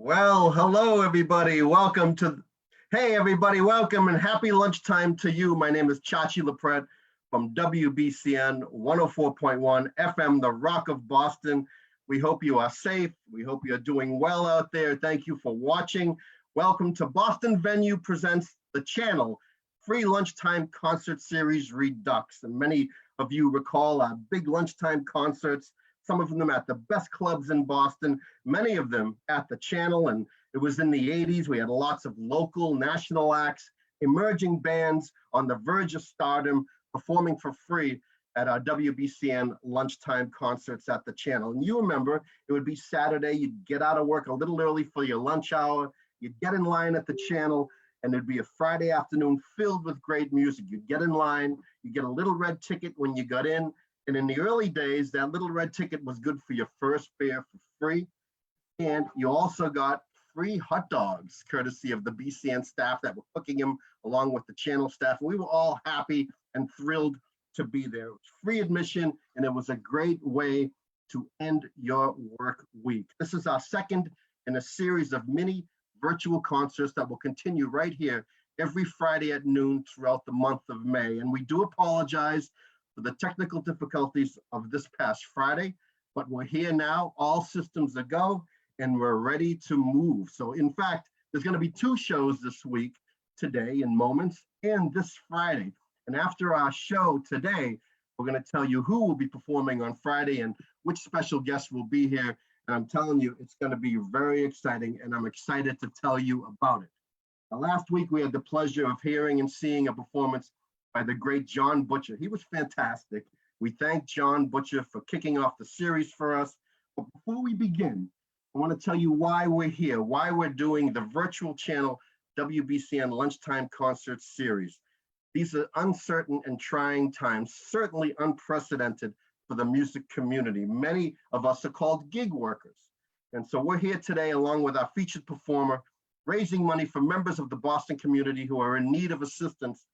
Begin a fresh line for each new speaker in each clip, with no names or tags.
Well, hello everybody. Hey everybody, welcome and happy lunchtime to you. My name is Chachi LaPret from WBCN 104.1 FM, the Rock of Boston. We hope you are safe. We hope you're doing well out there. Thank you for watching. Welcome to Boston Venue Presents the Channel free lunchtime concert series Redux. And many of you recall our big lunchtime concerts, some of them at the best clubs in Boston, many of them at the Channel. And it was in the 80s. We had lots of local, national acts, emerging bands on the verge of stardom performing for free at our WBCN lunchtime concerts at the Channel. And you remember, it would be Saturday, you'd get out of work a little early for your lunch hour, you'd get in line at the Channel, and it'd be a Friday afternoon filled with great music. You'd get in line, you get a little red ticket when you got in, and in the early days, that little red ticket was good for your first beer for free. And you also got free hot dogs, courtesy of the BCN staff that were cooking them along with the Channel staff. We were all happy and thrilled to be there. It was free admission, and it was a great way to end your work week. This is our second in a series of mini virtual concerts that will continue right here every Friday at noon throughout the month of May. And we do apologize for the technical difficulties of this past Friday, but we're here now, all systems are go, and we're ready to move. So in fact, there's gonna be two shows this week, today in moments, and this Friday. And after our show today, we're gonna tell you who will be performing on Friday and which special guests will be here. And I'm telling you, it's gonna be very exciting, and I'm excited to tell you about it. Now, last week, we had the pleasure of hearing and seeing a performance by the great John Butcher. He was fantastic. We thank John Butcher for kicking off the series for us. But before we begin, I want to tell you why we're here, why we're doing the virtual channel WBCN Lunchtime Concert Series. These are uncertain and trying times, certainly unprecedented for the music community. Many of us are called gig workers. And so we're here today along with our featured performer, raising money for members of the Boston community who are in need of assistance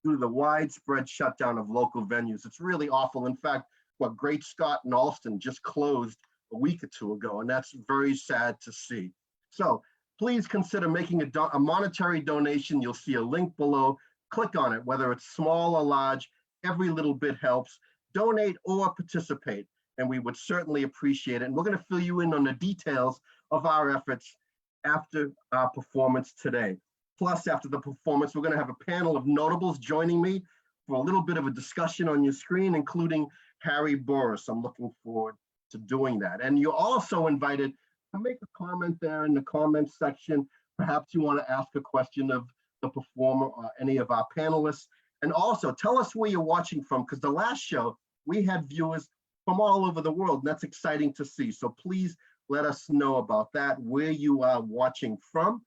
due to the widespread shutdown of local venues. It's really awful. In fact, what Great Scott and Alston just closed a week or two ago, and that's very sad to see. So please consider making a monetary donation. You'll see a link below. Click on it, whether it's small or large. Every little bit helps. Donate or participate, and we would certainly appreciate it. And we're going to fill you in on the details of our efforts after our performance today. Plus, after the performance, we're going to have a panel of notables joining me for a little bit of a discussion on your screen, including Harry Boris. I'm looking forward to doing that. And you're also invited to make a comment there in the comments section. Perhaps you want to ask a question of the performer or any of our panelists. And also tell us where you're watching from, because the last show, we had viewers from all over the world, and that's exciting to see. So please let us know about that, where you are watching from.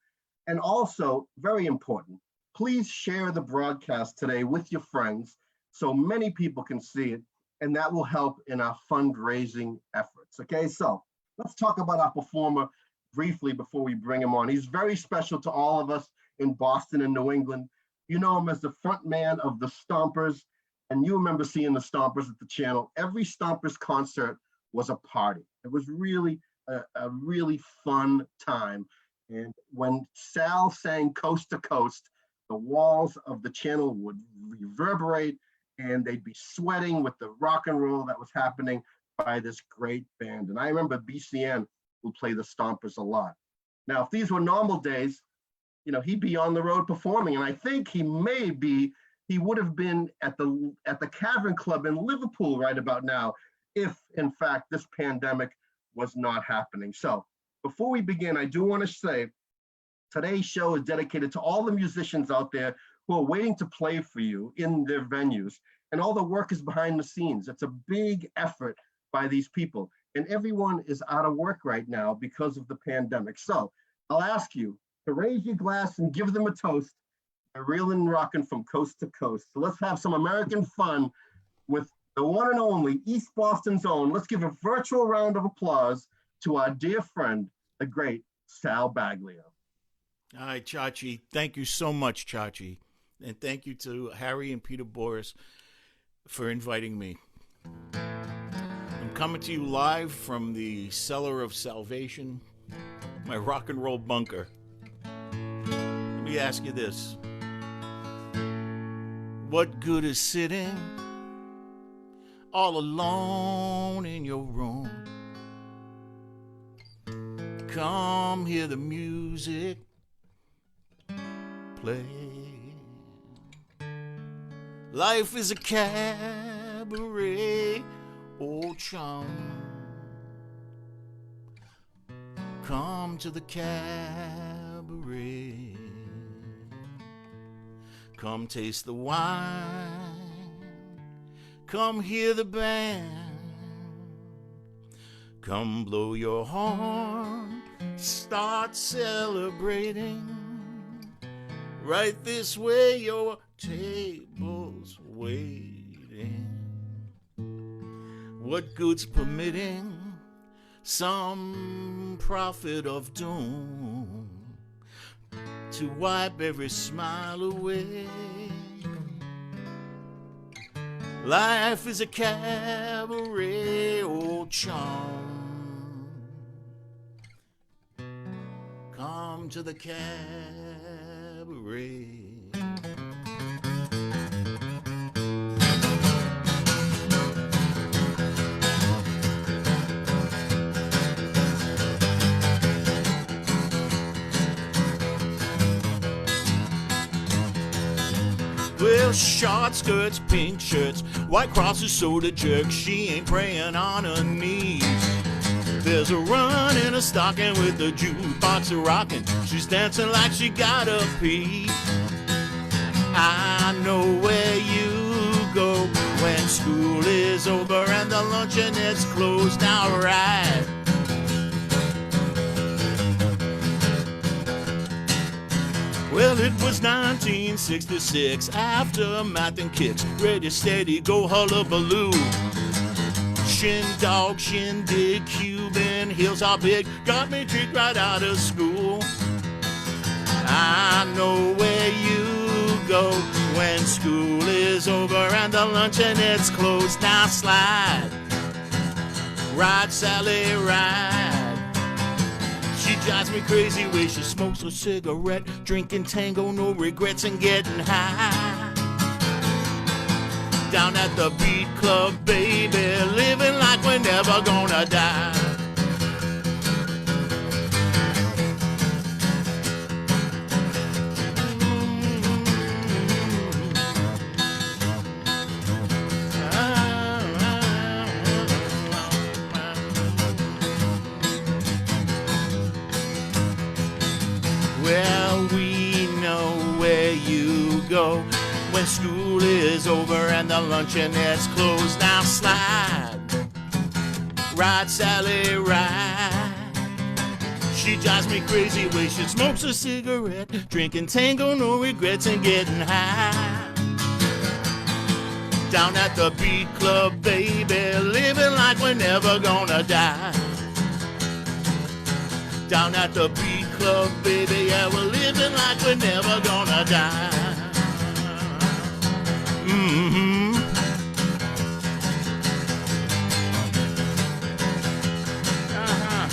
And also, very important, please share the broadcast today with your friends so many people can see it, and that will help in our fundraising efforts. Okay, so let's talk about our performer briefly before we bring him on. He's very special to all of us in Boston and New England. You know him as the front man of the Stompers, and you remember seeing the Stompers at the Channel. Every Stompers concert was a party. It was really a really fun time. And when Sal sang Coast to Coast, the walls of the Channel would reverberate and they'd be sweating with the rock and roll that was happening by this great band. And I remember BCN would play the Stompers a lot. Now, if these were normal days, you know, he'd be on the road performing. And I think he would have been at the Cavern Club in Liverpool right about now, if in fact this pandemic was not happening. So before we begin, I do want to say today's show is dedicated to all the musicians out there who are waiting to play for you in their venues, and all the work is behind the scenes. It's a big effort by these people, and everyone is out of work right now because of the pandemic. So I'll ask you to raise your glass and give them a toast. They're reeling and rocking from coast to coast. So let's have some American fun with the one and only East Boston's own. Let's give a virtual round of applause to our dear friend, the great Sal Baglio.
Hi, Chachi. Thank you so much, Chachi. And thank you to Harry and Peter Boris for inviting me. I'm coming to you live from the Cellar of Salvation my rock and roll bunker. Let me ask you this. What good is sitting all alone in your room? Come hear the music play. Life is a cabaret, old chum. Come to the cabaret. Come taste the wine. Come hear the band. Come blow your horn. Start celebrating. Right this way, your table's waiting. What good's permitting some prophet of doom to wipe every smile away? Life is a cabaret, old chum. Come to the cabaret. Well, short skirts, pink shirts, white crosses, soda jerks. She ain't praying on her knees. There's a run in a stocking with the jukebox a-rocking. She's dancing like she gotta pee. I know where you go when school is over and the luncheonette's closed. Now right. Well, it was 1966, after math and kicks, ready, steady, go hullabaloo. Shin dog, shindig, Cuban, heels are big, got me kicked right out of school. I know where you go when school is over and the luncheonette's closed. Now slide, ride Sally, ride. She drives me crazy way she smokes a cigarette, drinking tango, no regrets, and getting high. Down at the beat club, baby, living like we're never gonna die. Well, we know where you go when school is over and the luncheonette's closed. Now slide, ride Sally, ride. She drives me crazy way she smokes a cigarette, drinking tango, no regrets, and getting high. Down at the beat club, baby, living like we're never gonna die. Down at the beat club, baby, yeah, we're living like we're never gonna die. Mm-hmm. Uh-huh.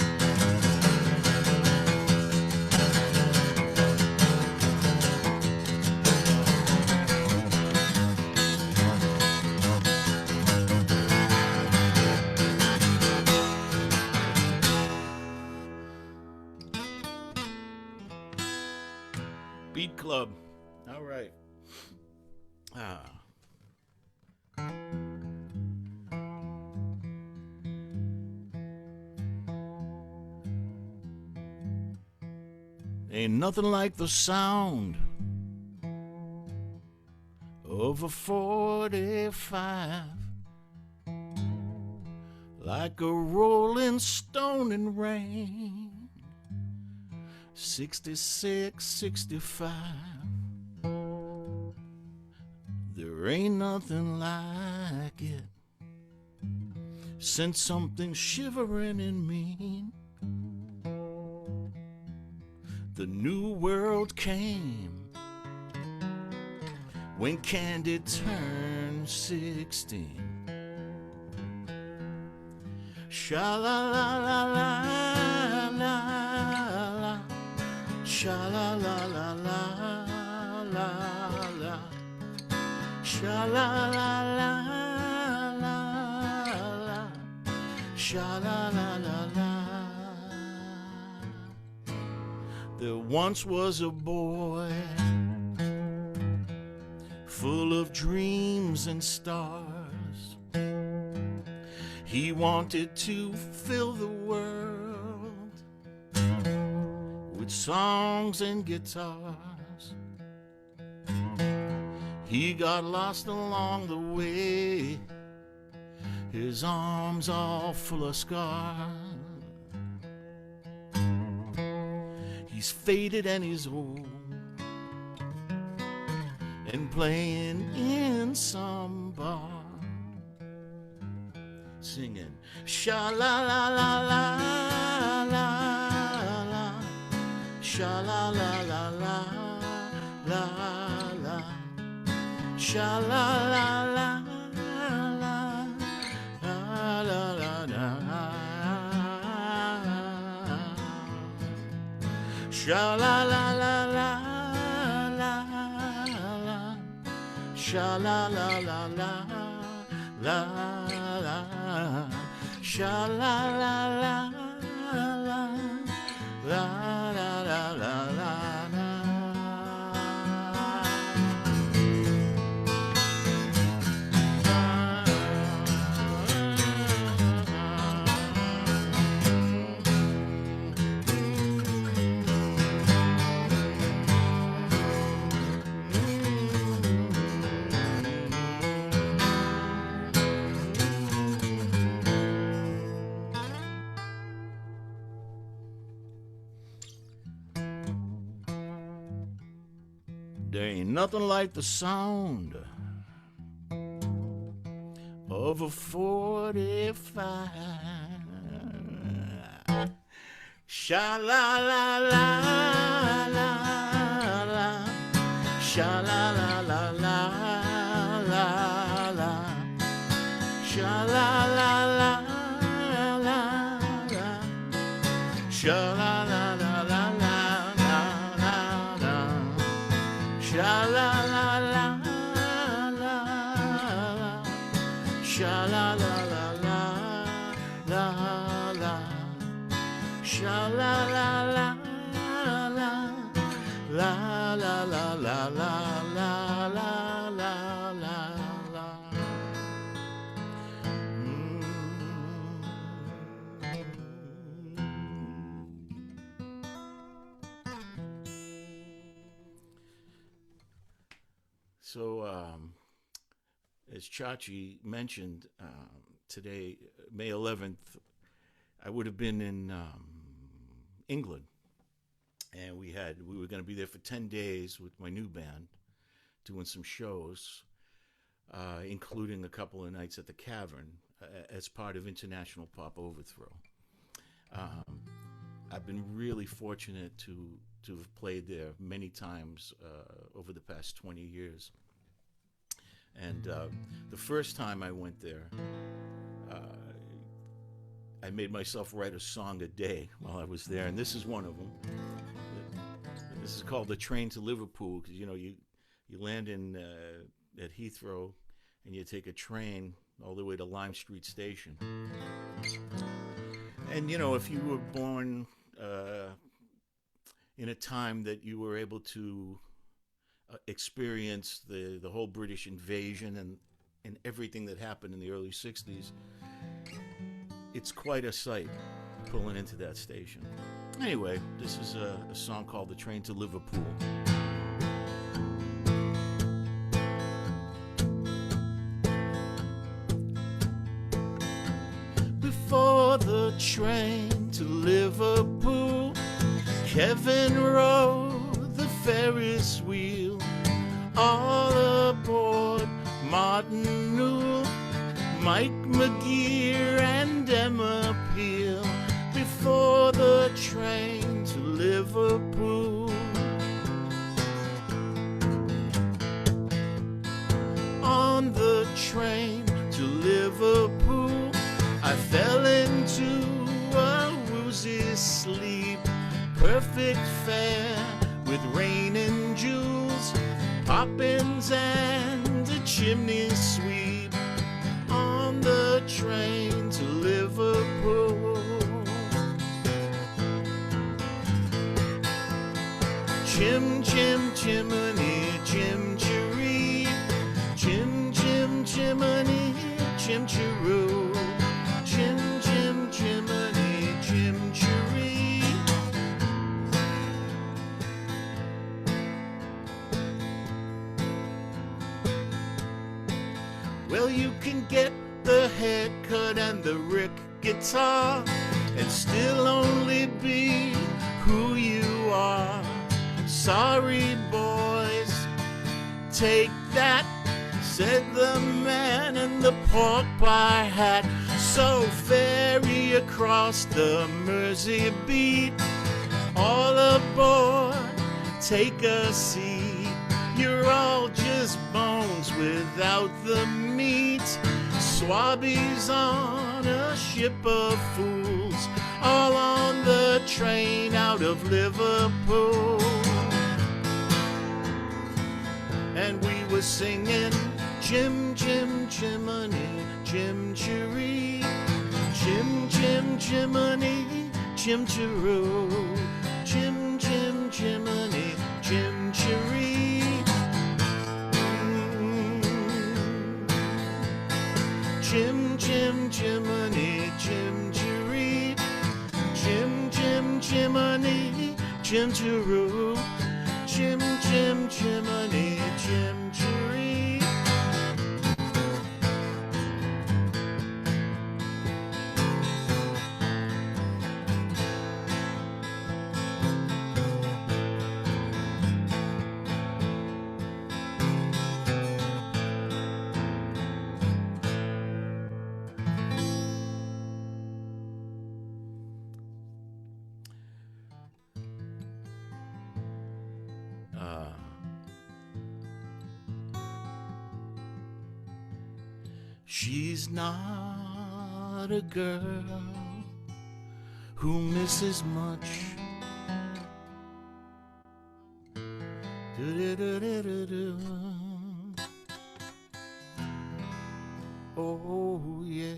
Beat club. All right. Ain't nothing like the sound of a 45, like a rolling stone in rain. 66, 65. There ain't nothing like it. Sent something shivering in me. The new world came when Candy turned 16. Sha-la-la-la-la-la. Sha-la-la-la-la-la-la. Sha-la-la-la-la-la. Sha-la-la-la-la. There once was a boy full of dreams and stars. He wanted to fill the world with songs and guitars. He got lost along the way, his arms all full of scars. He's faded and he's old, and playing in some bar, singing sha-la-la-la-la-la, sha-la-la-la-la-la, sha-la-la-la-la-la-la. Sha-la-la-la-la-la, sha-la-la-la-la-la, sha-la-la-la-la-la-la-la-la-la. There ain't nothing like the sound of a 45. Sha-la-la-la-la, sha-la-la-la-la-la, sha-la-la-la-la-la, sha-la-la-la-la-la. Sha-la-la-la-la-la, sha-la-la-la-la-la, sha-la-la-la-la-la-la-la-la-la-la. So, as Chachi mentioned, today, May 11th, I would have been in England, and we were going to be there for 10 days with my new band, doing some shows, including a couple of nights at the Cavern as part of International Pop Overthrow. I've been really fortunate to have played there many times over the past 20 years. And the first time I went there, I made myself write a song a day while I was there, and this is one of them. This is called The Train to Liverpool, because, you know, you land in at Heathrow, and you take a train all the way to Lime Street Station. And, you know, if you were born in a time that you were able to experience the whole British invasion and everything that happened in the early 60s, it's quite a sight pulling into that station. Anyway, this is a song called The Train to Liverpool. Before the train to Liverpool, Kevin rode the Ferris wheel. All aboard Martin Newell, Mike McGear and Emma Peel. Before the train to Liverpool, on the train to Liverpool, I fell into a woozy sleep, perfect fare sweet on the train to Liverpool. Chim, chim, chimney, chim, chiree. Chim, chim, chimney, chim, chiroo. Chim, chim, chimney, chim, chiree. Well, you can get the haircut and the Rick guitar and still only be who you are. Sorry, boys, take that, said the man in the pork pie hat. So ferry across the Mersey beat, all aboard, take a seat. You're all just bones without the meat. Swabbies on a ship of fools, all on the train out of Liverpool. And we were singing chim, chim, chimney, chim, chiree. Chim, chim, chimney, chim, chiroo. Chim, chim, chimney, chim, chiree. Chim, chim, chimney, chim, chiree. Chim, chim, chimney, chim, chiroo. Chim, chim, chimney, chim, chiree. She's not a girl who misses much. Do-do-do-do-do-do. Oh, yeah.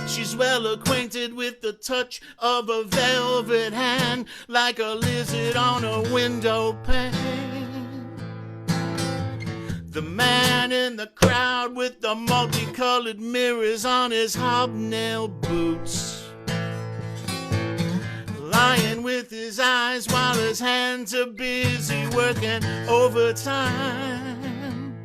She's well acquainted with the touch of a velvet hand, like a lizard on a window pane. The man in the crowd with the multicolored mirrors on his hobnail boots, lying with his eyes while his hands are busy working overtime.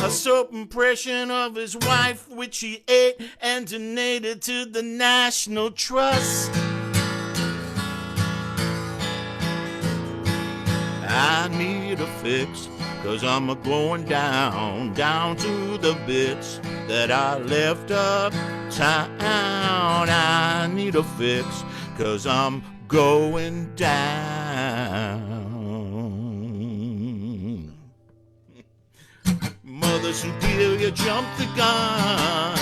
A soap impression of his wife, which he ate and donated to the National Trust. I need a fix, 'cause I'm a-going down, down to the bits that I left uptown. I need a fix, 'cause I'm going down. Mother Superior, jump the gun.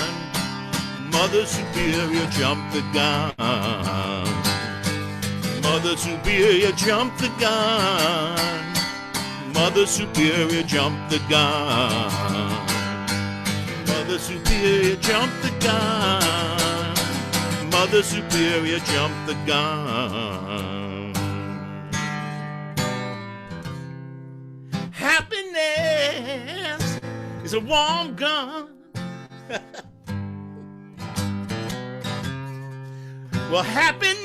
Mother Superior, jump the gun. Mother Superior, jump the gun. Mother Superior, jump the gun. Mother Superior, jump the gun. Mother Superior, jump the gun. Happiness is a warm gun. Well, happiness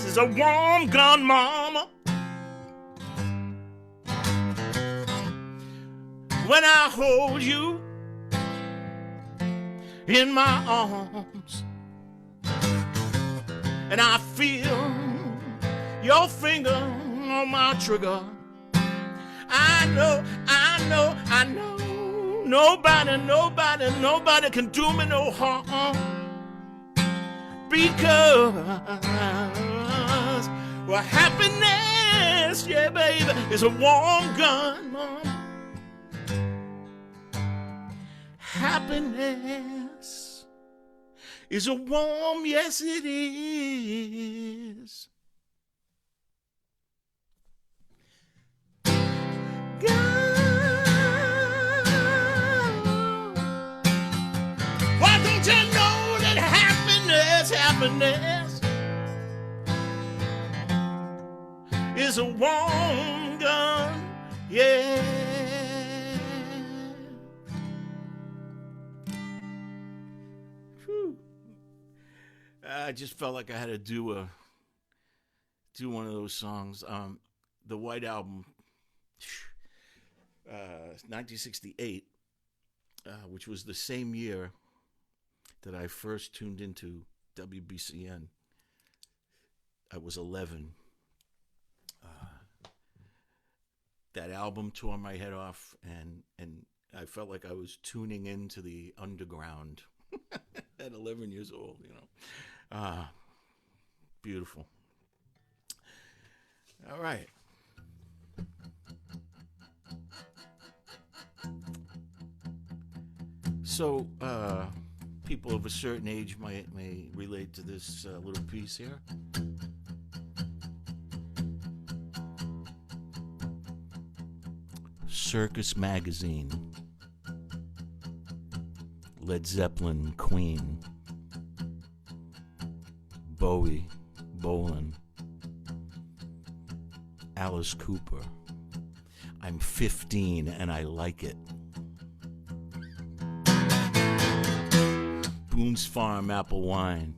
is a warm gun, mama. When I hold you in my arms and I feel your finger on my trigger, I know nobody can do me no harm, because, well, happiness, yeah, baby, is a warm gun, mama. Happiness is a warm, yes it is. reminisce is a warm gun, yeah. Whew. I just felt like I had to do one of those songs. The White Album, 1968, which was the same year that I first tuned into WBCN. I was 11. That album tore my head off, and I felt like I was tuning into the underground at 11 years old, you know. Beautiful. All right. So, people of a certain age may relate to this little piece here. Circus Magazine, Led Zeppelin, Queen, Bowie, Bolan, Alice Cooper. I'm 15 and I like it. Boone's Farm apple wine,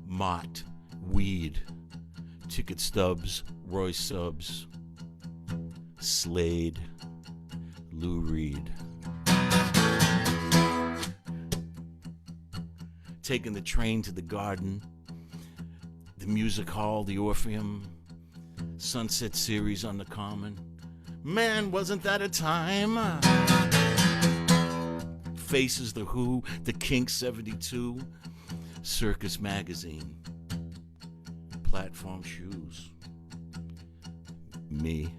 Mott, weed, ticket stubs, Roy Subs, Slade, Lou Reed. Taking the train to the garden, the music hall, the Orpheum, Sunset Series on the Common. Man, wasn't that a time? Faces, The Who, The Kinks 72, Circus Magazine, Platform Shoes, me,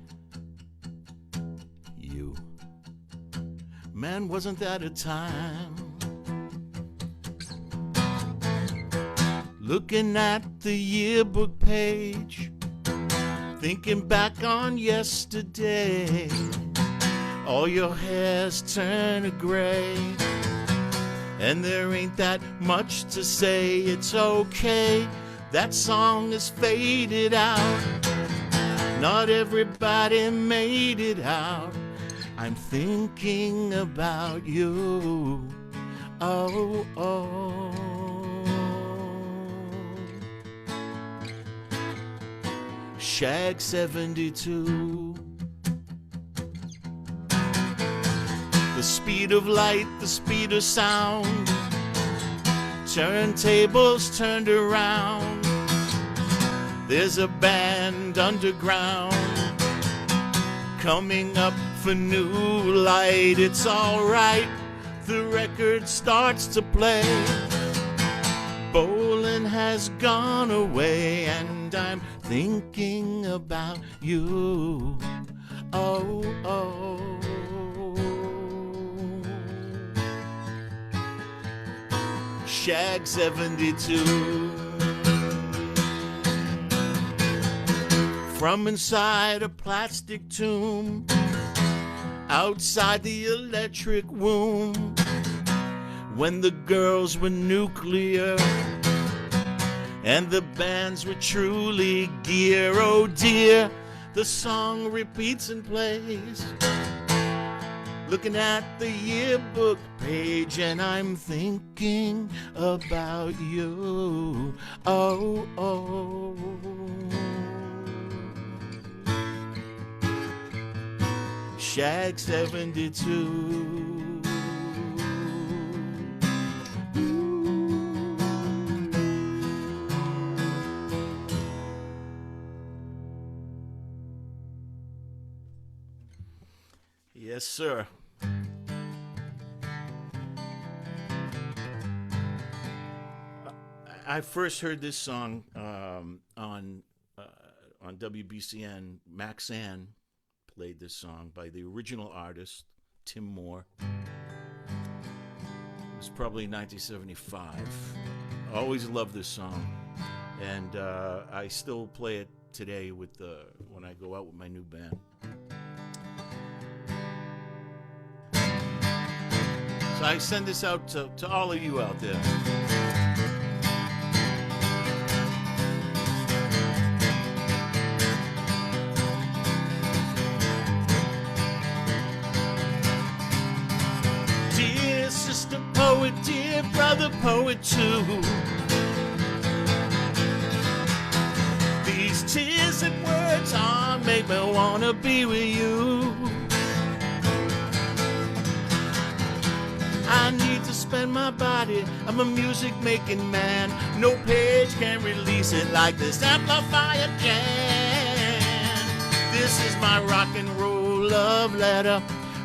you. Man, wasn't that a time? Looking at the yearbook page, thinking back on yesterday. All your hair's turned gray, and there ain't that much to say. It's okay, that song is faded out. Not everybody made it out. I'm thinking about you. Oh, oh. Shag 72. The speed of light, the speed of sound. Turntables turned around. There's a band underground coming up for new light. It's alright, the record starts to play. Bolan has gone away, and I'm thinking about you. Oh, oh. Shag 72. From inside a plastic tomb, outside the electric womb, when the girls were nuclear and the bands were truly gear. Oh dear, the song repeats and plays. Looking at the yearbook page, and I'm thinking about you. Oh, oh. Shag 72. Yes, sir. I first heard this song on WBCN. Maxanne played this song by the original artist, Tim Moore. It was probably 1975. I always loved this song, and I still play it today with when I go out with my new band. So I send this out to all of you out there. a poet too. These tears and words make me wanna be with you. I need to spend my body, I'm a music-making man. No page can release it like this amplifier can. This is my rock and roll love letter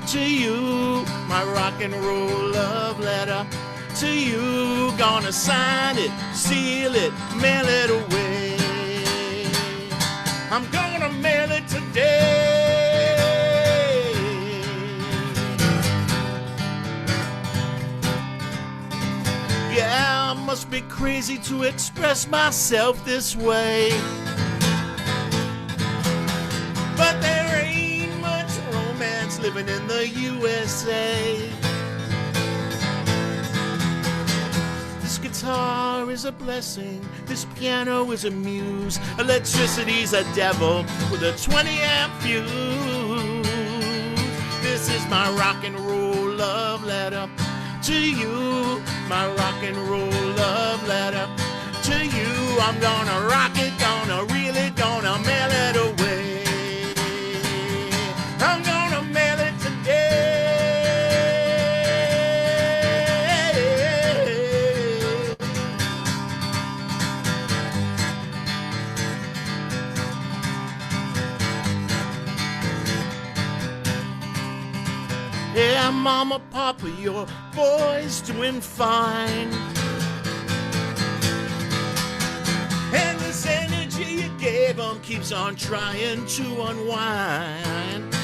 to you. My rock and roll love letter to you. Gonna sign it, seal it, mail it away. I'm gonna mail it today. Yeah, I must be crazy to express myself this way. But there ain't much romance living in the USA. This guitar is a blessing, this piano is a muse, electricity's a devil with a 20-amp fuse. This is my rock and roll love letter to you. My rock and roll love letter to you. I'm gonna rock it, gonna reel it, gonna mail it away. I'm gonna mail it today. Yeah, Mama, Papa, your boy's doing fine. And this energy you gave him keeps on trying to unwind.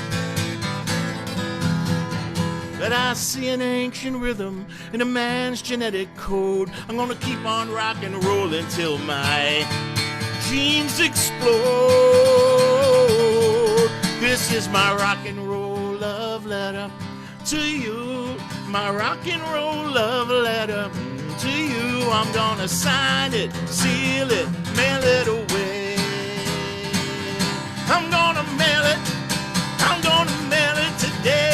But I see an ancient rhythm in a man's genetic code. I'm gonna keep on rock and rolling till my genes explode. This is my rock and roll love letter to you. My rock and roll love letter to you. I'm gonna sign it, seal it, mail it away. I'm gonna mail it, I'm gonna mail it today.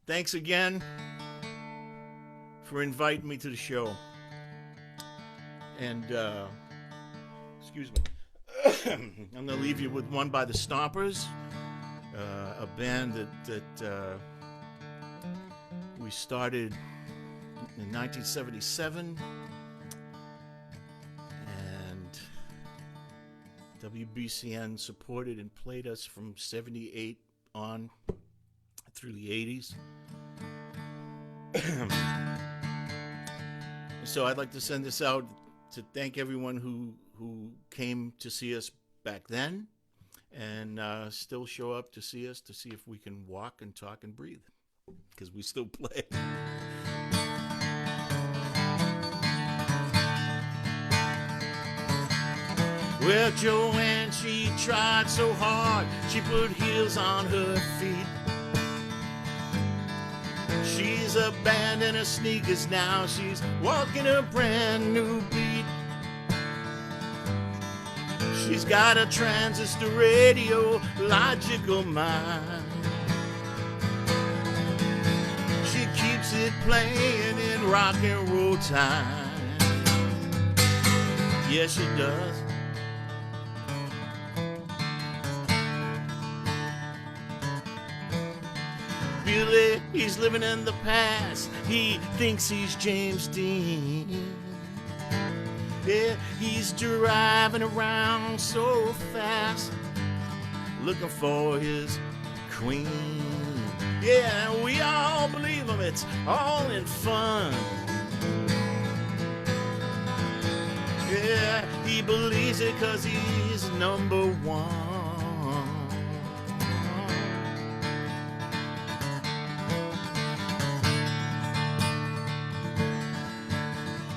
Thanks again for inviting me to the show. And, excuse me, I'm going to leave you with one by the Stompers, a band that we started in 1977. And WBCN supported and played us from 78 on through the 80s. So I'd like to send this out to thank everyone who came to see us back then and still show up to see us, to see if we can walk and talk and breathe, because we still play. Well, Joanne, she tried so hard, she put heels on her feet. She's abandoned her sneakers now, she's walking a brand new beat. She's got a transistor radio, logical mind. She keeps it playing in rock and roll time. Yes, she does. Billy, he's living in the past. He thinks he's James Dean. Yeah, he's driving around so fast, looking for his queen. Yeah, we all believe him, it's all in fun. Yeah, he believes it 'cause he's number one.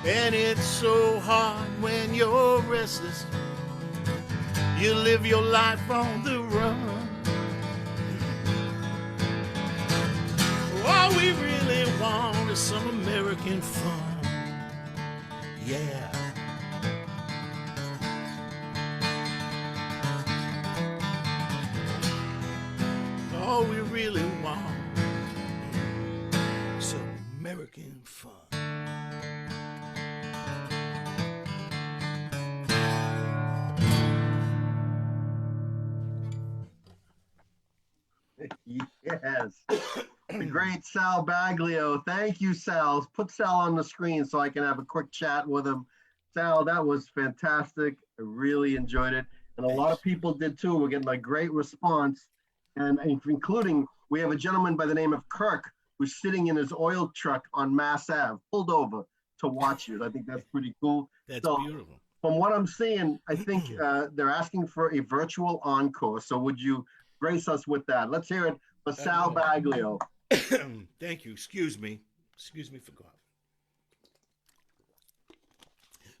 And it's so hard when you're restless. You live your life on the run. All we really want is some American fun. Yeah. All we really want is some American fun.
Yes. The great Sal Baglio. Thank you, Sal. Put Sal on the screen so I can have a quick chat with him. Sal, that was fantastic. I really enjoyed it. And a lot of people did too. We're getting a great response. And including, we have a gentleman by the name of Kirk who's sitting in his oil truck on Mass Ave, pulled over to watch you. I think that's pretty cool.
That's
so,
beautiful.
From what I'm seeing, I think they're asking for a virtual encore. So would you grace us with that? Let's hear it for Sal Baglio.
Thank you. Excuse me. Excuse me for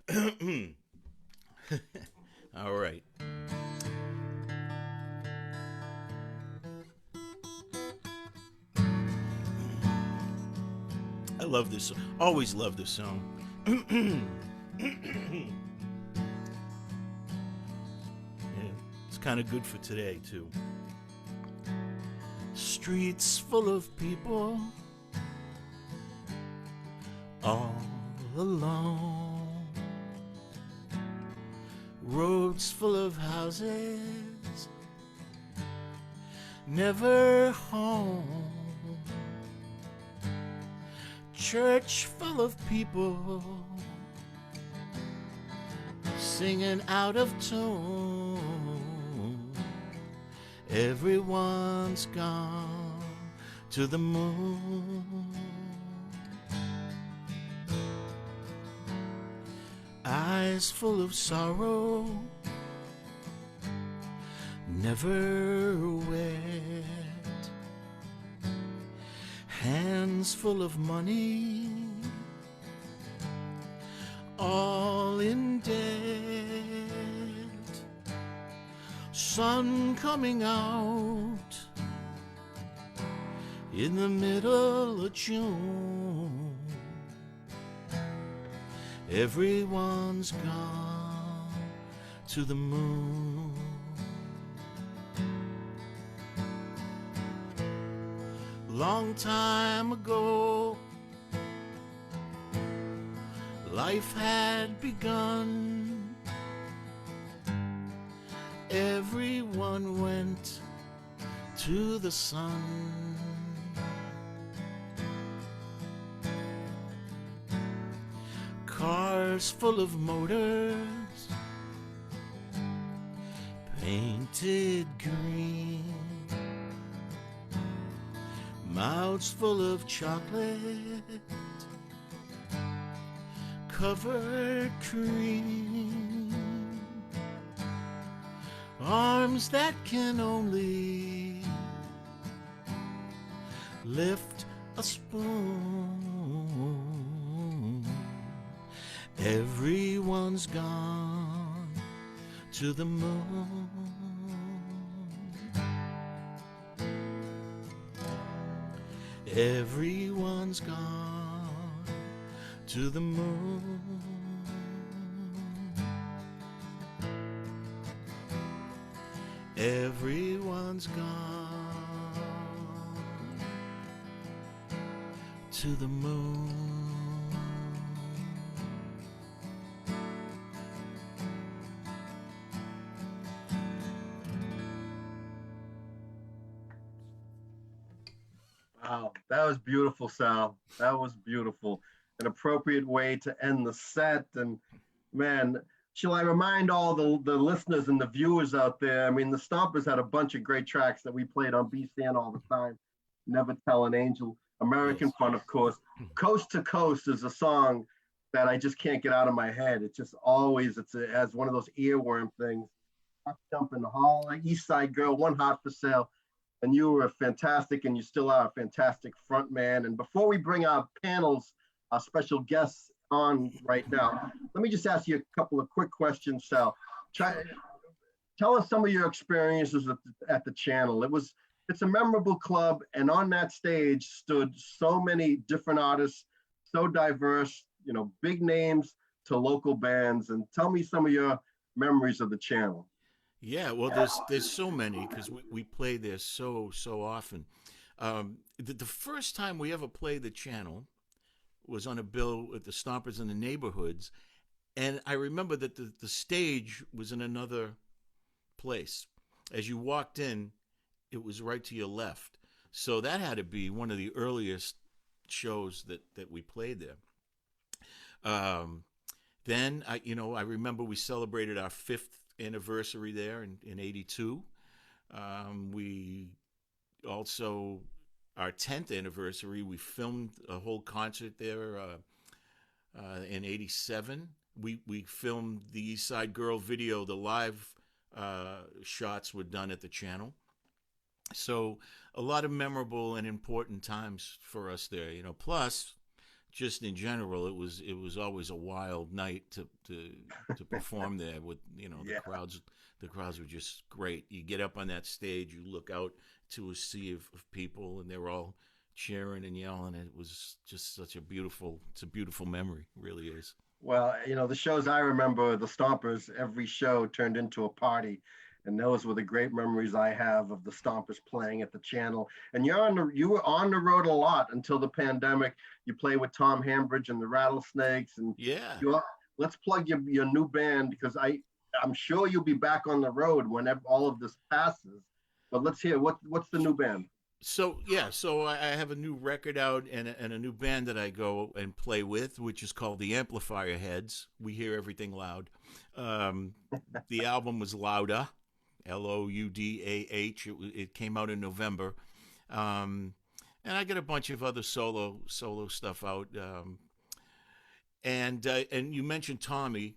coughing. All right. I love this song. Always love this song. Yeah, it's kind of good for today, too. Streets full of people, all alone. Roads full of houses, never home. Church full of people, singing out of tune. Everyone's gone to the moon. Eyes full of sorrow, never wet. Hands full of money, all in debt. Sun coming out in the middle of June. Everyone's gone to the moon. Long time ago, life had begun. Everyone went to the sun. Cars full of motors, painted green. Mouths full of chocolate, covered cream. Arms that can only lift a spoon. Everyone's gone to the moon. Everyone's gone to the moon. Everyone's gone to the moon.
Wow, that was beautiful, Sal. That was beautiful. An appropriate way to end the set. And man, shall I remind all the listeners and the viewers out there? I mean, the Stompers had a bunch of great tracks that we played on BCN all the time. Never Tell an Angel, American Fun, of course. Coast to Coast is a song that I just can't get out of my head. It's just always, it has one of those earworm things. Jump in the hall, East Side Girl, One Heart for Sale. And you were fantastic, and you still are a fantastic front man. And before we bring our panels, our special guests on right now, let me just ask you a couple of quick questions, Sal. tell us some of your experiences at the channel. It's a memorable club, and on that stage stood so many different artists, so diverse, big names to local bands. And tell me some of your memories of the channel.
Yeah, well, there's so many because we play there so often. The first time we ever played the channel was on a bill with the Stompers in the Neighborhoods, and I remember that the stage was in another place. As you walked in, it was right to your left. So that had to be one of the earliest shows that we played there. Then I remember we celebrated our 5th anniversary there in '82. We also our 10th anniversary. We filmed a whole concert there in '87. We filmed the East Side Girl video. The live shots were done at the channel. So a lot of memorable and important times for us there. Plus, just in general, it was always a wild night to perform there with the
Yeah.
crowds. The crowds were just great. You get up on that stage, you look out to a sea of people, and they're all cheering and yelling. It was just it's a beautiful memory. It really is.
Well, the shows I remember, the Stompers, every show turned into a party. And those were the great memories I have of the Stompers playing at the channel. And you were on the road a lot until the pandemic. You played with Tom Hambridge and the Rattlesnakes. And
Yeah.
let's plug your new band, because I'm sure you'll be back on the road whenever all of this passes. But let's hear what's the new band.
So I have a new record out and a new band that I go and play with, which is called the Amplifier Heads. We hear everything loud. The album was Loudah, Loudah. It came out in November, and I got a bunch of other solo stuff out. And you mentioned Tommy.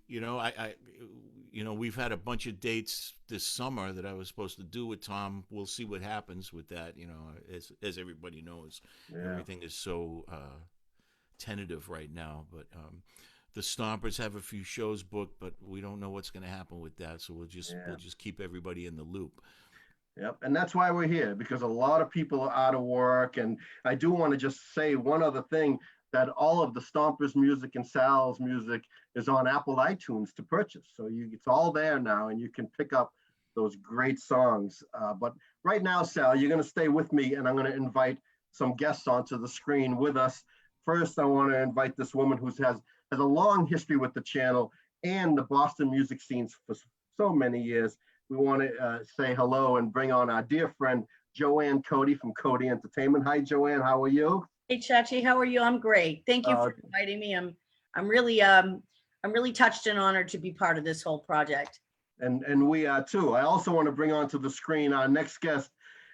We've had a bunch of dates this summer that I was supposed to do with Tom. We'll see what happens with that. As everybody knows, everything is so tentative right now. But the Stompers have a few shows booked, but we don't know what's going to happen with that. So we'll just keep everybody in the loop.
Yep. And that's why we're here, because a lot of people are out of work. And I do want to just say one other thing, that all of the Stompers music and Sal's music is on Apple iTunes to purchase. So it's all there now, and you can pick up those great songs. But right now, Sal, you're going to stay with me, and I'm going to invite some guests onto the screen with us. First, I want to invite this woman who has a long history with the channel and the Boston music scenes for so many years. We want to say hello and bring on our dear friend, Joanne Cody from Cody Entertainment. Hi, Joanne. How are you?
Hey, Chachi, how are you? I'm great. Thank you for inviting me. I'm really touched and honored to be part of this whole project.
And we are too. I also want to bring onto the screen our next guest.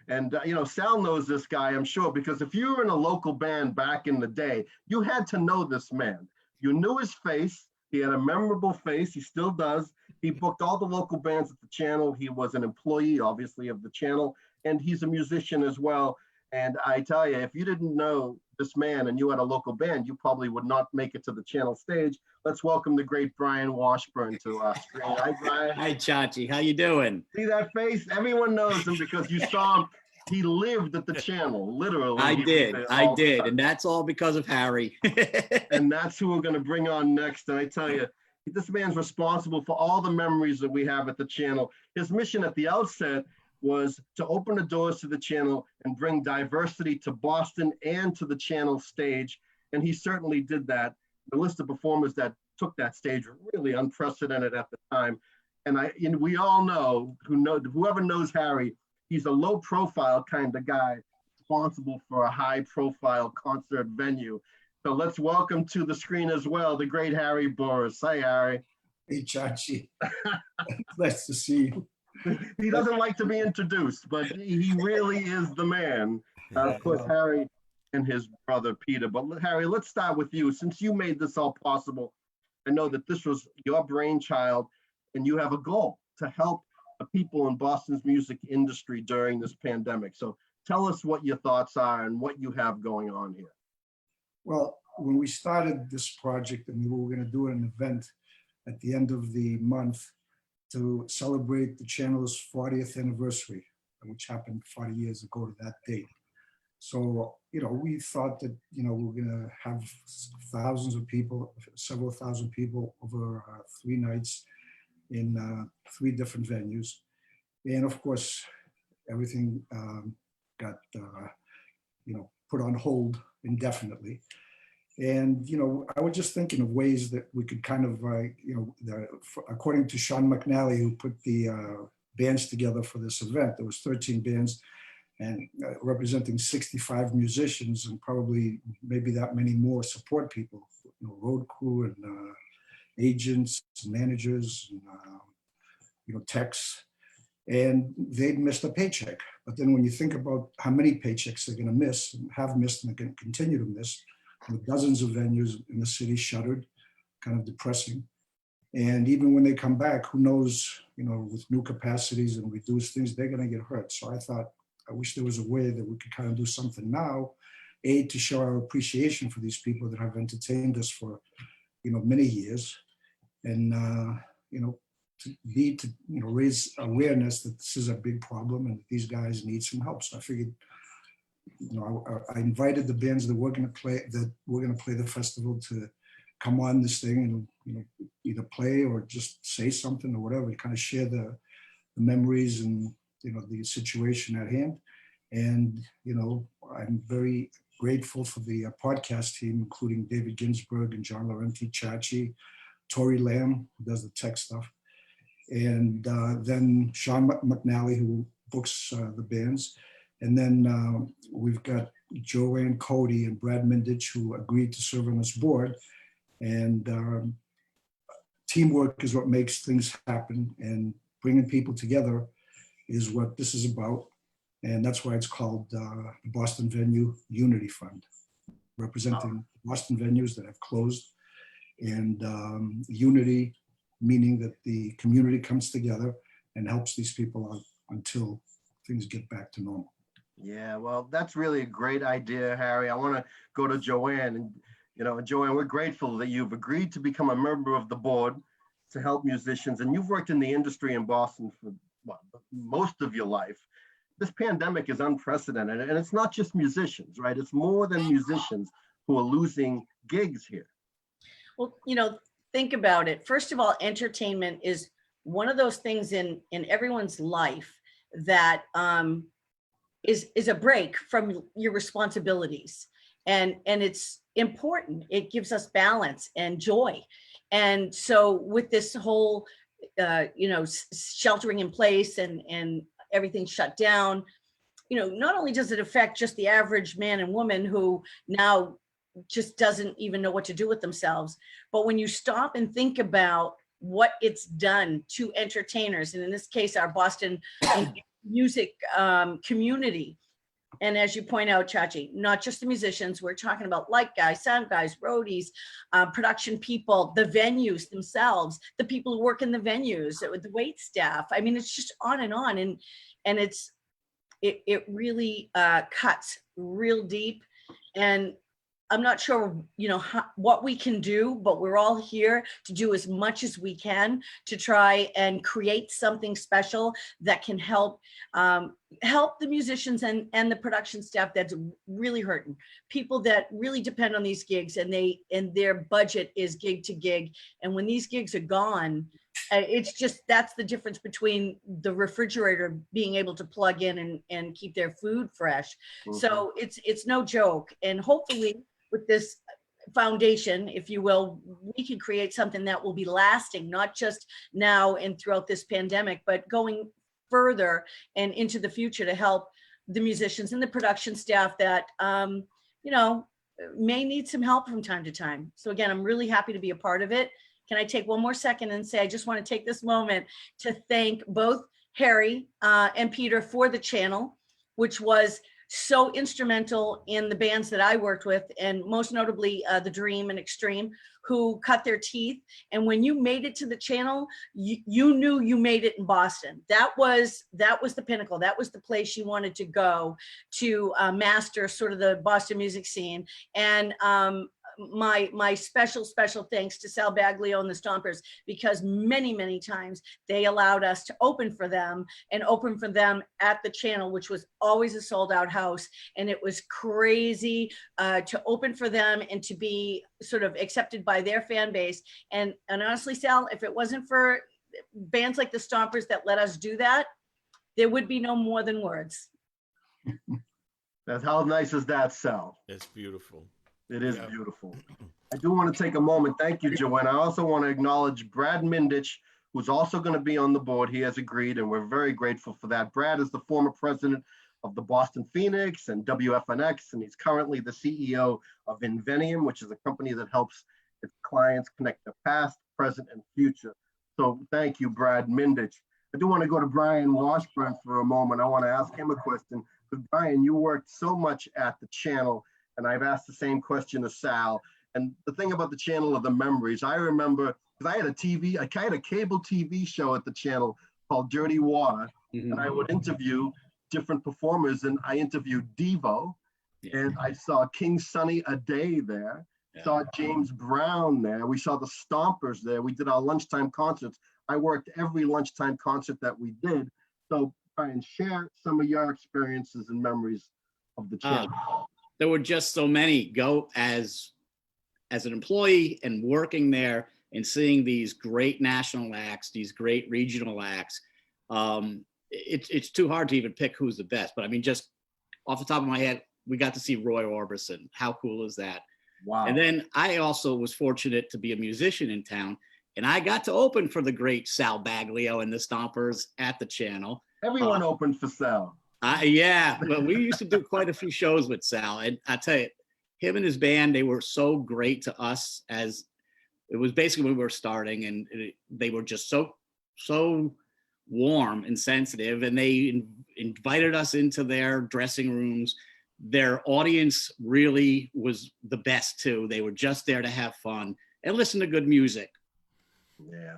And Sal knows this guy, I'm sure, because if you were in a local band back in the day, you had to know this man. You knew his face. He had a memorable face. He still does. He booked all the local bands at the channel. He was an employee, obviously, of the channel, and he's a musician as well. And I tell you, if you didn't know this man and you had a local band, you probably would not make it to the channel stage. Let's welcome the great Brian Washburn to our screen. Hi, Brian.
Hi, Chachi. How you doing?
See that face? Everyone knows him because you saw him. He lived at the channel, literally.
I did. And that's all because of Harry.
And that's who we're going to bring on next. And I tell you, this man's responsible for all the memories that we have at the channel. His mission at the outset was to open the doors to the channel and bring diversity to Boston and to the channel stage. And he certainly did that. The list of performers that took that stage were really unprecedented at the time. And we all know, whoever knows Harry, he's a low profile kind of guy, responsible for a high profile concert venue. So let's welcome to the screen as well, the great Harry Boris. Hi, Harry.
Hey, Chachi. Nice to see you.
He doesn't like to be introduced, but he really is the man. Of course, Harry and his brother Peter. But Harry, let's start with you. Since you made this all possible, I know that this was your brainchild, and you have a goal to help the people in Boston's music industry during this pandemic. So tell us what your thoughts are and what you have going on here.
Well, when we started this project and we were going to do an event at the end of the month to celebrate the channel's 40th anniversary, which happened 40 years ago to that date. So, we thought that, we're going to have thousands of people, several thousand people over 3 nights in 3 different venues. And of course, everything got, put on hold indefinitely. And, I was just thinking of ways that we could kind of, according to Sean McNally, who put the bands together for this event, there was 13 bands and representing 65 musicians and probably maybe that many more support people, road crew and agents, managers, and, techs, and they'd missed a paycheck. But then when you think about how many paychecks they're gonna miss and have missed and they're gonna continue to miss, with dozens of venues in the city shuttered, kind of depressing. And even when they come back, who knows, with new capacities and reduced things, they're gonna get hurt. So I thought, I wish there was a way that we could kind of do something now, A, to show our appreciation for these people that have entertained us for, many years, and, to raise awareness that this is a big problem and these guys need some help. So I figured, I invited the bands that we're going to play the festival to come on this thing and either play or just say something or whatever, kind of share the memories and the situation at hand. And I'm very grateful for the podcast team, including David Ginsburg and John Laurenti, Chachi, Tori Lamb, who does the tech stuff, and then Sean McNally, who books the bands. And then we've got Joanne Cody and Brad Mindich, who agreed to serve on this board. And teamwork is what makes things happen, and bringing people together is what this is about. And that's why it's called the Boston Venue Unity Fund, representing Boston venues that have closed. And unity, meaning that the community comes together and helps these people out until things get back to normal.
Yeah, well, that's really a great idea, Harry. I want to go to Joanne. And, Joanne, we're grateful that you've agreed to become a member of the board to help musicians. And you've worked in the industry in Boston for most of your life. This pandemic is unprecedented. And it's not just musicians, right? It's more than musicians who are losing gigs here. Well,
think about it. First of all, entertainment is one of those things in everyone's life that is a break from your responsibilities, and it's important. It gives us balance and joy. And so with this whole sheltering in place and everything shut down, not only does it affect just the average man and woman who now just doesn't even know what to do with themselves, but when you stop and think about what it's done to entertainers, and in this case our Boston music community, and as you point out, Chachi, not just the musicians, we're talking about light guys, sound guys, roadies, production people, the venues themselves, the people who work in the venues, the wait staff. I mean, it's just on, and it really cuts real deep. And I'm not sure, what we can do, but we're all here to do as much as we can to try and create something special that can help the musicians and the production staff that's really hurting. People that really depend on these gigs, and their budget is gig to gig. And when these gigs are gone, it's just, that's the difference between the refrigerator being able to plug in and keep their food fresh. Mm-hmm. So it's no joke. And hopefully, with this foundation, if you will, we can create something that will be lasting, not just now and throughout this pandemic, but going further and into the future to help the musicians and the production staff that, may need some help from time to time. So again, I'm really happy to be a part of it. Can I take one more second and say, I just want to take this moment to thank both Harry and Peter for the channel, which was so instrumental in the bands that I worked with, and most notably The Dream and Extreme, who cut their teeth. And when you made it to the channel, you knew you made it in Boston. That was the pinnacle. That was the place you wanted to go to master sort of the Boston music scene. And my special thanks to Sal Baglio and the Stompers, because many times they allowed us to open for them at the channel, which was always a sold out house. And it was crazy to open for them and to be sort of accepted by their fan base. And honestly, Sal, if it wasn't for bands like the Stompers that let us do that, there would be no more than words.
That's how nice is that, Sal?
It's beautiful.
It is
Yeah.
beautiful. I do want to take a moment. Thank you, Joanne. I also want to acknowledge Brad Mindich, who's also going to be on the board. He has agreed, and we're very grateful for that. Brad is the former president of the Boston Phoenix and WFNX, and he's currently the CEO of Invenium, which is a company that helps its clients connect the past, present, and future. So thank you, Brad Mindich. I do want to go to Brian Washburn for a moment. I want to ask him a question. Because Brian, you worked so much at the channel, and I've asked the same question to Sal. And the thing about the channel are the memories. I remember, because I had a cable TV show at the channel called Dirty Water, and I would interview different performers, and I interviewed Devo, and I saw King Sunny Ade there, saw James Brown there, we saw the Stompers there, we did our lunchtime concerts. I worked every lunchtime concert that we did. So Brian, share some of your experiences and memories of the channel.
There were just so many. Go as an employee and working there and seeing these great national acts, these great regional acts. It's too hard to even pick who's the best. But I mean, just off the top of my head, we got to see Roy Orbison. How cool is that?
Wow.
And then I also was fortunate to be a musician in town, and I got to open for the great Sal Baglio and the Stompers at the channel.
Everyone opened for Sal.
Yeah, well, we used to do quite a few shows with Sal, and I tell you, him and his band, they were so great to us. As it was basically when we were starting, and they were just so warm and sensitive, and they invited us into their dressing rooms. Their audience really was the best too. They were just there to have fun and listen to good music.
Yeah,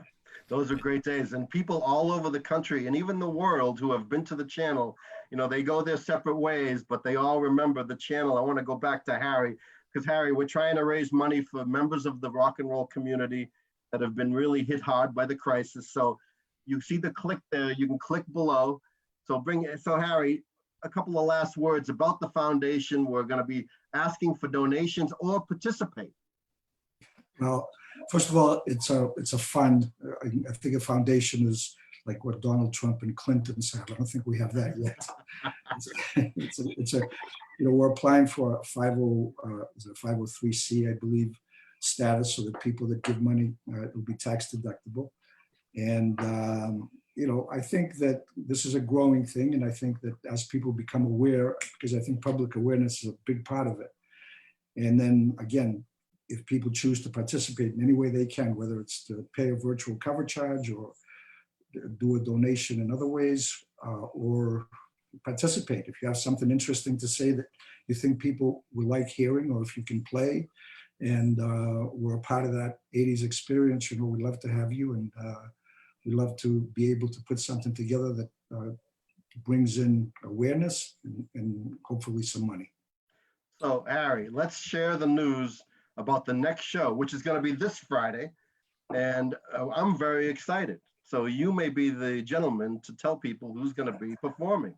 those are great days. And people all over the country and even the world who have been to the channel, you know, they go their separate ways, but they all remember the channel. I want to go back to Harry, because Harry, we're trying to raise money for members of the rock and roll community that have been really hit hard by the crisis. So you see the click there, you can click below. So Harry, a couple of last words about the foundation. We're going to be asking for donations or participate.
Well, first of all, it's a fund. I think a foundation is like what Donald Trump and Clinton said. I don't think we have that yet. It's a you know, we're applying for a 503c, I believe, status, so that people that give money, it will be tax deductible. And you know, I think that this is a growing thing, and I think that as people become aware, because I think public awareness is a big part of it. And then again, if people choose to participate in any way they can, whether it's to pay a virtual cover charge or do a donation in other ways, or participate. If you have something interesting to say that you think people will like hearing, or if you can play and we're a part of that 80s experience, you know, we'd love to have you, and we'd love to be able to put something together that brings in awareness and hopefully some money.
So Harry, let's share the news about the next show, which is going to be this Friday. And I'm very excited. So you may be the gentleman to tell people who's going to be performing.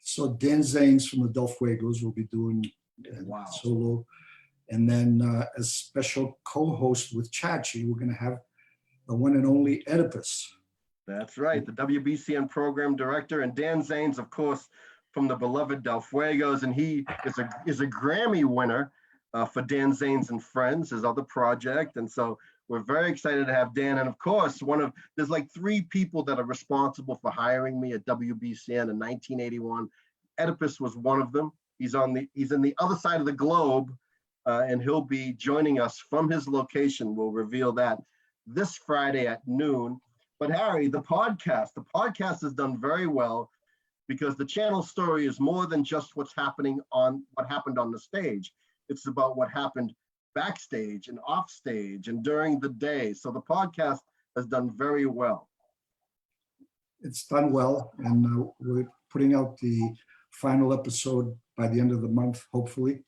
So Dan Zanes from the Del Fuegos will be doing solo. And then as special co-host with Chachi, we're going to have the one and only Oedipus.
That's right, the WBCN program director, and Dan Zanes, of course, from the beloved Del Fuegos, and he is a Grammy winner for Dan Zanes and Friends, his other project. And so we're very excited to have Dan. And of course, there's like 3 people that are responsible for hiring me at WBCN in 1981. Oedipus was one of them. He's in the other side of the globe, and he'll be joining us from his location. We'll reveal that this Friday at noon. But Harry, the podcast has done very well, because the channel story is more than just what happened on the stage. It's about what happened backstage and off stage and during the day. So the podcast has done very well.
It's done well, and we're putting out the final episode by the end of the month, hopefully.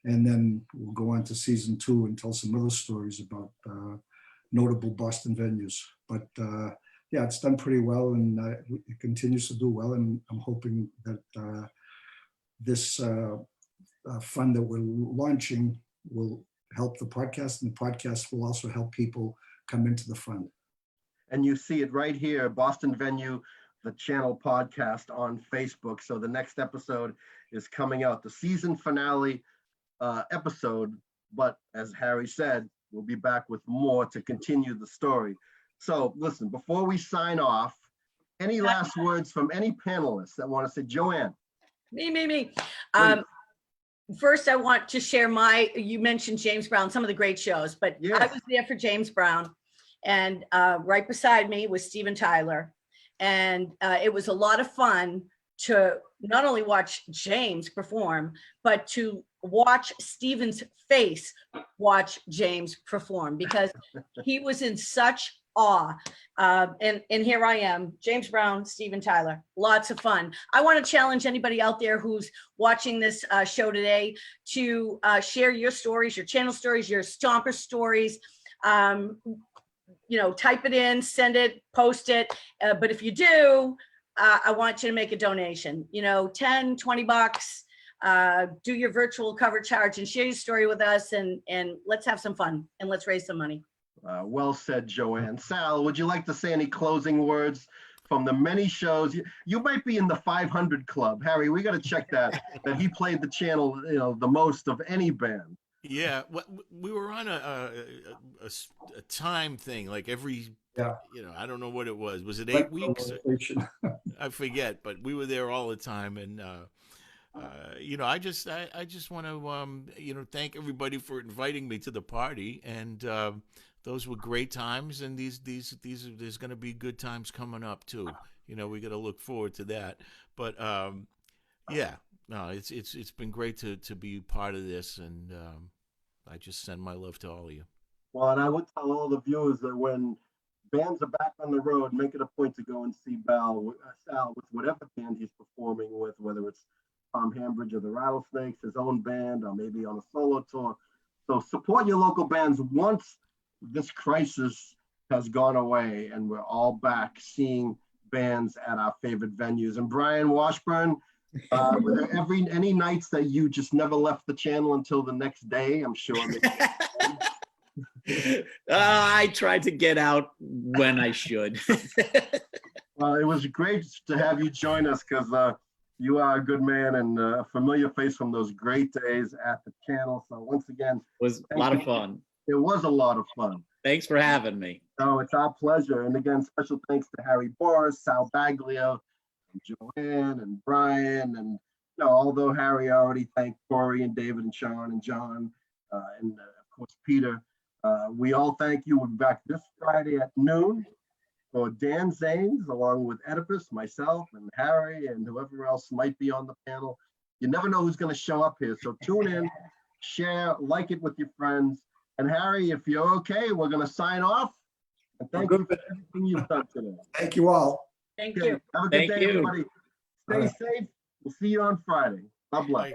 And then we'll go on to season 2 and tell some other stories about notable Boston venues. But yeah, it's done pretty well, and it continues to do well. And I'm hoping that this fund that we're launching will help the podcast, and the podcast will also help people come into the fund.
And you see it right here, Boston Venue, the channel podcast on Facebook. So the next episode is coming out, the season finale episode. But as Harry said, we'll be back with more to continue the story. So listen, before we sign off, any last words from any panelists that want to say? Joanne.
Me. First, I want to share you mentioned James Brown, some of the great shows, but
Yes.
I was there for James Brown, and right beside me was Steven Tyler. And it was a lot of fun to not only watch James perform, but to watch Steven's face watch James perform, because he was in such awe. And here I am, James Brown, Steven Tyler, lots of fun. I want to challenge anybody out there who's watching this show today to share your stories, your channel stories, your Stomper stories. Type it in, send it, post it. But if you do, I want you to make a donation, 10, 20 bucks, do your virtual cover charge and share your story with us, and let's have some fun and let's raise some money.
Well said, Joanne. Sal, would you like to say any closing words from the many shows? You might be in the 500 club. Harry, we got to check that he played the channel, the most of any band.
Yeah, we were on a time thing, like every, I don't know what it was. Was it 8 weeks? I forget, but we were there all the time. And, I just want to, thank everybody for inviting me to the party. And those were great times. And there's going to be good times coming up too. We got to look forward to that. But no, it's been great to be part of this, and I just send my love to all of you.
Well, and I would tell all the viewers that when bands are back on the road, make it a point to go and see Sal with whatever band he's performing with, whether it's Tom Hambridge or the Rattlesnakes, his own band, or maybe on a solo tour. So support your local bands once this crisis has gone away and we're all back seeing bands at our favorite venues. And Brian Washburn, were there any nights that you just never left the channel until the next day? I'm sure.
I tried to get out when I should.
Well, it was great to have you join us, because you are a good man and a familiar face from those great days at the channel. So once again,
It was a lot of fun.
It was a lot of fun.
Thanks for having me.
No, it's our pleasure. And again, special thanks to Harry Boris, Sal Baglio, Joanne and Brian, and although Harry already thanked Corey and David and Sean and John and of course Peter, we all thank you. We'll be back this Friday at noon for Dan Zanes, along with Oedipus, myself, and Harry, and whoever else might be on the panel. You never know who's going to show up here, so tune in, share, like it with your friends. And Harry, if you're okay, we're going to sign off. And thank you for everything you've done today.
Thank you all.
Thank you.
Have a good day, everybody. Stay safe. We'll see you on Friday. God bless.